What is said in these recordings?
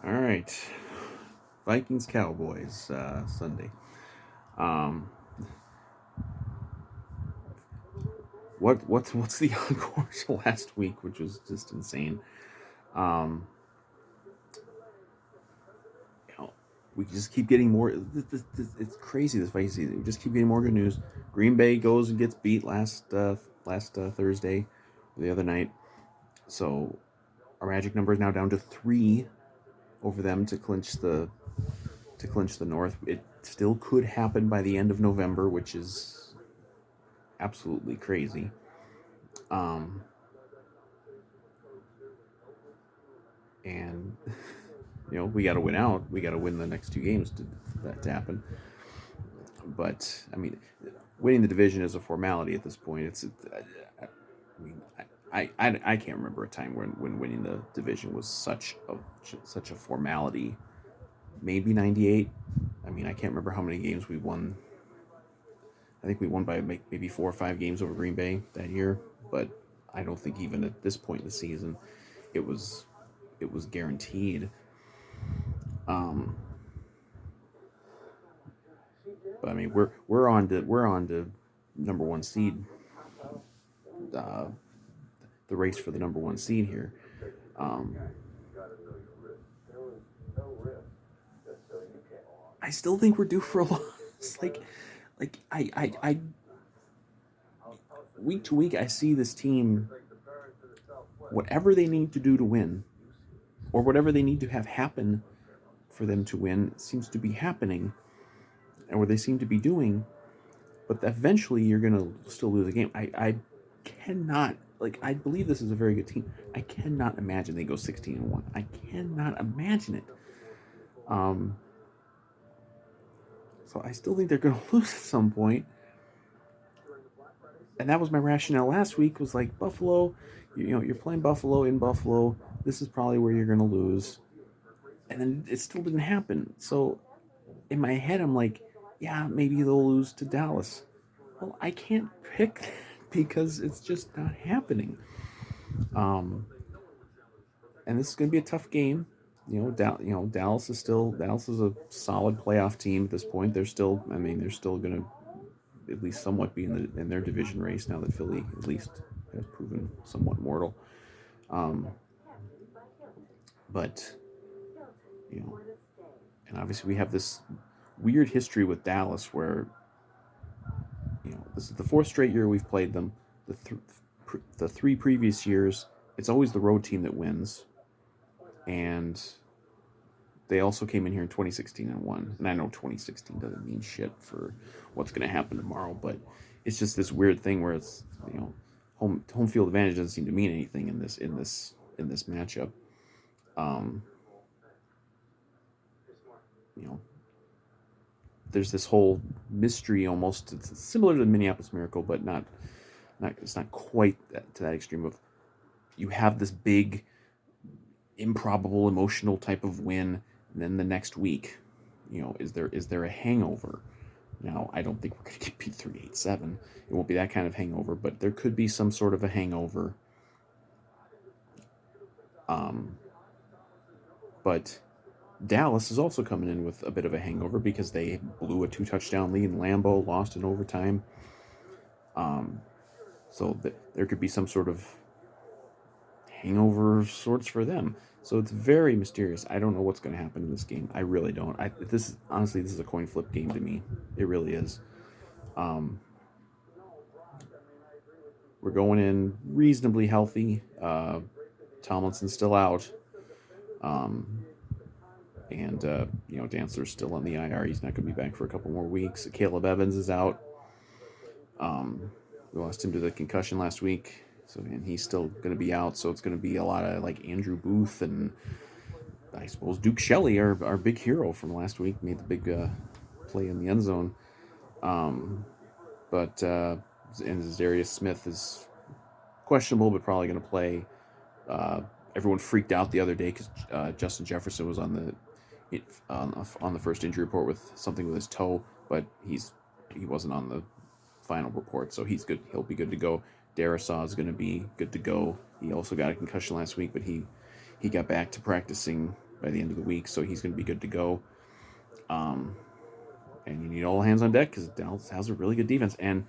All right, Vikings Cowboys Sunday. Um, what's the encore to last week, which was just insane. Um, you know, we just keep getting more. It's crazy this Vikings season. We just keep getting more good news. Green Bay goes and gets beat last Thursday, the other night. So our magic number is now down to 3 over them to clinch the North. It still could happen by the end of November, which is absolutely crazy. Um, and we got to win out. We got to win the next 2 games for that to happen. But I mean, winning the division is a formality at this point. I mean, I can't remember a time when winning the division was such a formality. Maybe '98. I mean, I can't remember how many games we won. I think we won by maybe 4 or 5 games over Green Bay that year, but I don't think even at this point in the season it was it was guaranteed. Um, but I mean, we're on to number one seed, uh, the race for the number one seed here. Um, I still think we're due for a loss. Like I week to week, I see this team. Whatever they need to do to win, or whatever they need to have happen for them to win, seems to be happening, or they seem to be doing. But eventually, you're gonna still lose a game. I cannot I believe this is a very good team. I cannot imagine they go 16-1. I cannot imagine it. Um, so I still think they're gonna lose at some point. And that was my rationale last week. Was like Buffalo, you're playing Buffalo in Buffalo. This is probably where you're gonna lose, and then it still didn't happen. So in my head, I'm like, yeah, maybe they'll lose to Dallas. Well, I can't pick that because it's just not happening. Um, and this is going to be a tough game. Dallas is a solid playoff team at this point. They're still going to at least somewhat be in their division race now that Philly at least has proven somewhat mortal. Um, but you know, and obviously we have this weird history with Dallas where this is the fourth straight year we've played them. The 3 previous years, it's always the road team that wins, and they also came in here in 2016 and won. And I know 2016 doesn't mean shit for what's going to happen tomorrow, but it's just this weird thing where it's home field advantage doesn't seem to mean anything in this matchup. Um, you know, there's this whole mystery almost. It's similar to the Minneapolis Miracle, but not it's not quite to that extreme of you have this big improbable emotional type of win, and then the next week, is there a hangover? Now, I don't think we're going to get beat 3-8-7. It won't be that kind of hangover, but there could be some sort of a hangover. Um, but Dallas is also coming in with a bit of a hangover because they blew a 2 touchdown lead in Lambeau, lost in overtime. So there could be some sort of hangover sorts for them. So it's very mysterious. I don't know what's going to happen in this game. I really don't. This is a coin flip game to me. It really is. Um, we're going in reasonably healthy. Tomlinson's still out. Um, and Dancer's still on the IR. He's not going to be back for a couple more weeks. Caleb Evans is out. We lost him to the concussion last week, and he's still going to be out. So it's going to be a lot of like Andrew Booth and I suppose Duke Shelley, our big hero from last week, made the big play in the end zone. Um, but and Zarius Smith is questionable, but probably going to play. Uh, Everyone freaked out the other day because Justin Jefferson was on the first injury report with something with his toe, but he wasn't on the final report, so he's good. He'll be good to go. Darisaw is going to be good to go. He also got a concussion last week, but he got back to practicing by the end of the week, so he's going to be good to go. And you need all hands on deck because Dallas has a really good defense, and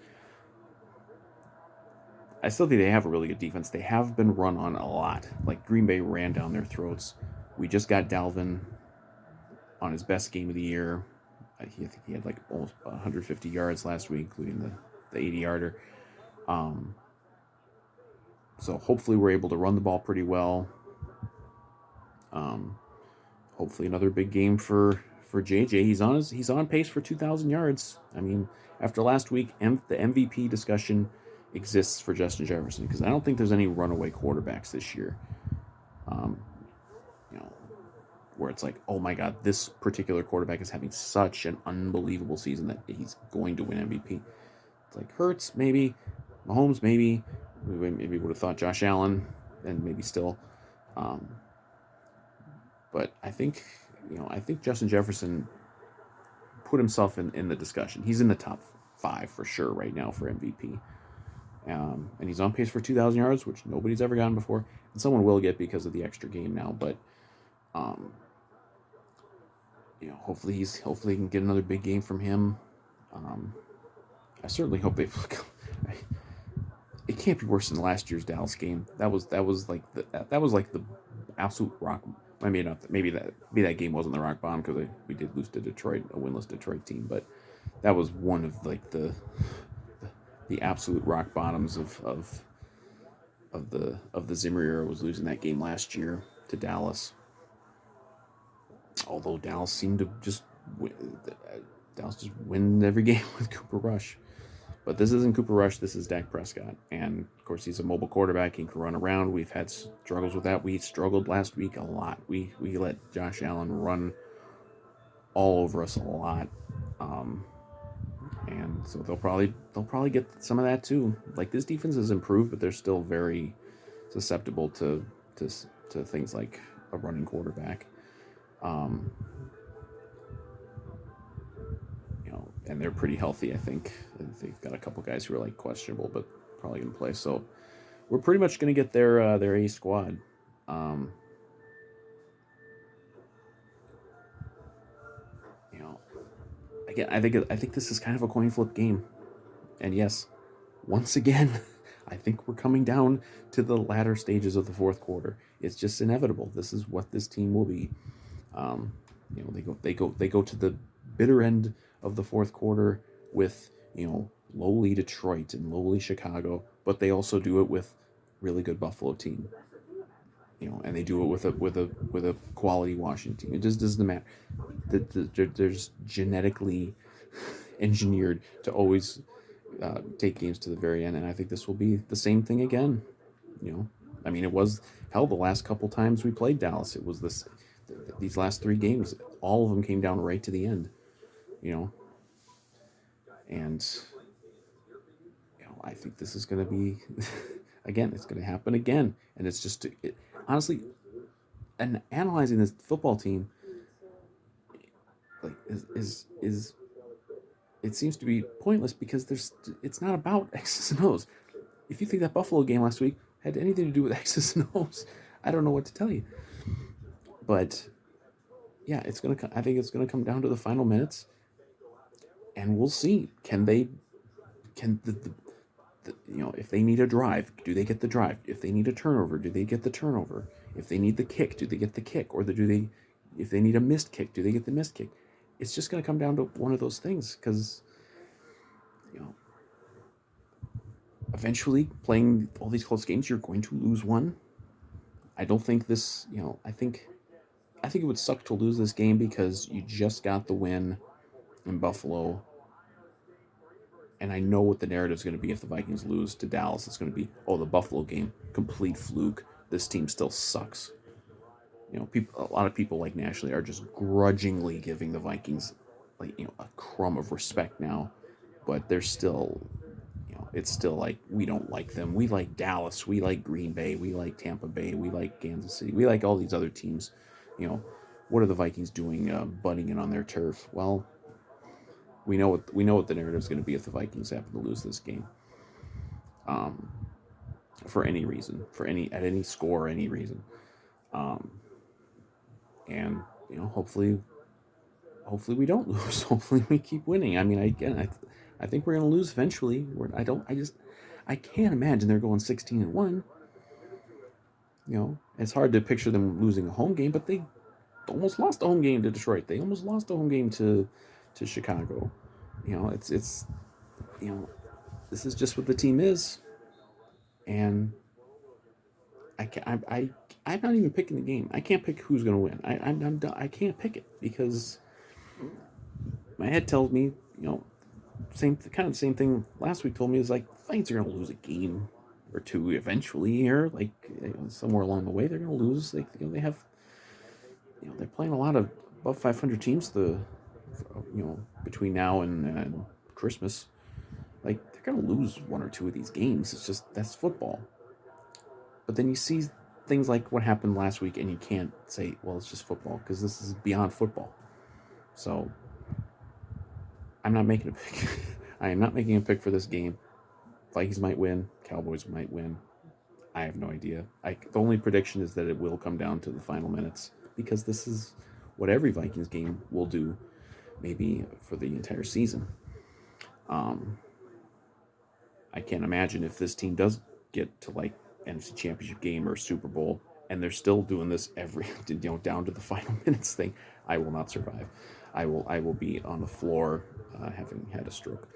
I still think they have a really good defense. They have been run on a lot. Like Green Bay ran down their throats. We just got Dalvin on his best game of the year. I think he had like almost 150 yards last week, including the 80-yarder. So hopefully we're able to run the ball pretty well. Hopefully another big game for JJ. He's on pace for 2,000 yards. I mean, after last week, the MVP discussion exists for Justin Jefferson because I don't think there's any runaway quarterbacks this year. You know, where it's like, oh my God, this particular quarterback is having such an unbelievable season that he's going to win MVP. It's like Hurts, maybe, Mahomes, maybe. We maybe would have thought Josh Allen, and maybe still. But I think Justin Jefferson put himself in the discussion. He's in the top 5 for sure right now for MVP. And he's on pace for 2,000 yards, which nobody's ever gotten before. And someone will get because of the extra game now. But, hopefully he can get another big game from him. I certainly hope they. It can't be worse than last year's Dallas game. That was like the absolute rock. I mean, maybe that game wasn't the rock bottom because we did lose to Detroit, a winless Detroit team, but that was one of like the absolute rock bottoms of the Zimmer era, was losing that game last year to Dallas. Although Dallas seemed to just win every game with Cooper Rush. But this isn't Cooper Rush, this is Dak Prescott. And, of course, he's a mobile quarterback. He can run around. We've had struggles with that. We struggled last week a lot. We let Josh Allen run all over us a lot. And so they'll probably get some of that too. Like, this defense has improved, but they're still very susceptible to things like a running quarterback. And they're pretty healthy, I think. They've got a couple guys who are like questionable, but probably going to play. So we're pretty much going to get their A squad. Again, I think this is kind of a coin flip game. And yes, once again, I think we're coming down to the latter stages of the fourth quarter. It's just inevitable. This is what this team will be. They go to the bitter end of the fourth quarter with, lowly Detroit and lowly Chicago, but they also do it with really good Buffalo team. And they do it with a quality Washington team. It just doesn't matter. There's genetically engineered to always take games to the very end, and I think this will be the same thing again. I mean, it was hell the last couple times we played Dallas. It was these last 3 games, all of them came down right to the end. And I think this is going to be again, it's going to happen again, and it's just honestly, and analyzing this football team, like is it seems to be pointless because it's not about X's and O's. If you think that Buffalo game last week had anything to do with X's and O's, I don't know what to tell you. But yeah, I think it's gonna come down to the final minutes, and we'll see. Can if they need a drive, do they get the drive? If they need a turnover, do they get the turnover? If they need the kick, do they get the kick? Or if they need a missed kick, do they get the missed kick? It's just going to come down to one of those things because, eventually playing all these close games, you're going to lose one. I don't think this, I think it would suck to lose this game because you just got the win in Buffalo. And I know what the narrative is going to be if the Vikings lose to Dallas. It's going to be, the Buffalo game, complete fluke. This team still sucks. A lot of people like nationally are just grudgingly giving the Vikings a crumb of respect now, but they're still, it's still like we don't like them. We like Dallas. We like Green Bay. We like Tampa Bay. We like Kansas City. We like all these other teams. What are the Vikings doing, butting in on their turf? Well, we know what the narrative is going to be if the Vikings happen to lose this game. For any reason, at any score, any reason. and hopefully we don't lose. Hopefully we keep winning. I mean, I think we're going to lose eventually. I can't imagine they're going 16-1. It's hard to picture them losing a home game, but they almost lost a home game to Detroit. They almost lost a home game to Chicago. It's this is just what the team is, and I'm not even picking the game. I can't pick who's going to win. I can't pick it because my head tells me, the same thing last week told me is like Vikings are going to lose a game or two eventually here, like somewhere along the way they're going to lose. They have, they're playing a lot of above 500 teams between now and Christmas. Like they're going to lose one or two of these games. It's just that's football. But then you see things like what happened last week, and you can't say, well, it's just football, because this is beyond football. So I'm not making a pick. I am not making a pick for this game. Vikings might win. Cowboys might win. I have no idea. The only prediction is that it will come down to the final minutes, because this is what every Vikings game will do, maybe for the entire season. I can't imagine if this team does get to like NFC Championship game or Super Bowl, and they're still doing this every down to the final minutes thing. I will not survive. I will be on the floor, having had a stroke.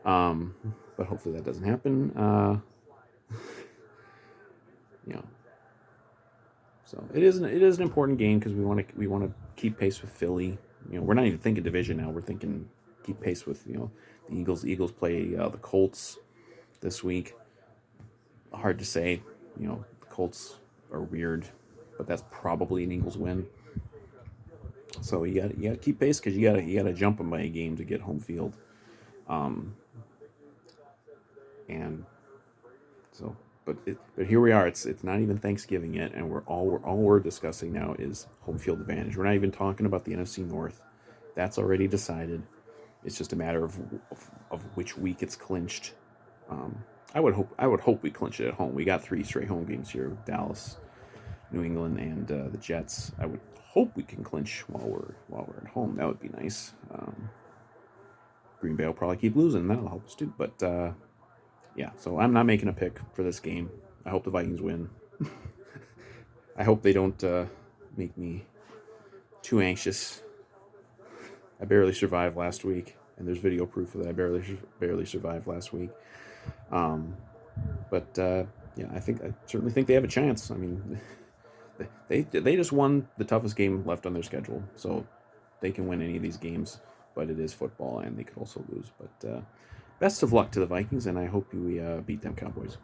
But hopefully that doesn't happen. So it is an important game because we want to keep pace with Philly. We're not even thinking division now. We're thinking keep pace with the Eagles. The Eagles play the Colts this week. Hard to say. The Colts are weird, but that's probably an Eagles win. So you got to keep pace because you got to jump them by a game to get home field. And so, but here we are. It's not even Thanksgiving yet, and we're discussing now is home field advantage. We're not even talking about the NFC North. That's already decided. It's just a matter of which week it's clinched. I would hope we clinch it at home. We got 3 straight home games here: Dallas, New England, and the Jets. I would hope we can clinch while we're at home. That would be nice. Green Bay will probably keep losing. That'll help us too. But yeah, so I'm not making a pick for this game. I hope the Vikings win. I hope they don't make me too anxious. I barely survived last week, and there's video proof of that. I barely survived last week. But yeah, I certainly think they have a chance. I mean, they just won the toughest game left on their schedule, so they can win any of these games. But it is football, and they could also lose. But best of luck to the Vikings, and I hope we beat them Cowboys.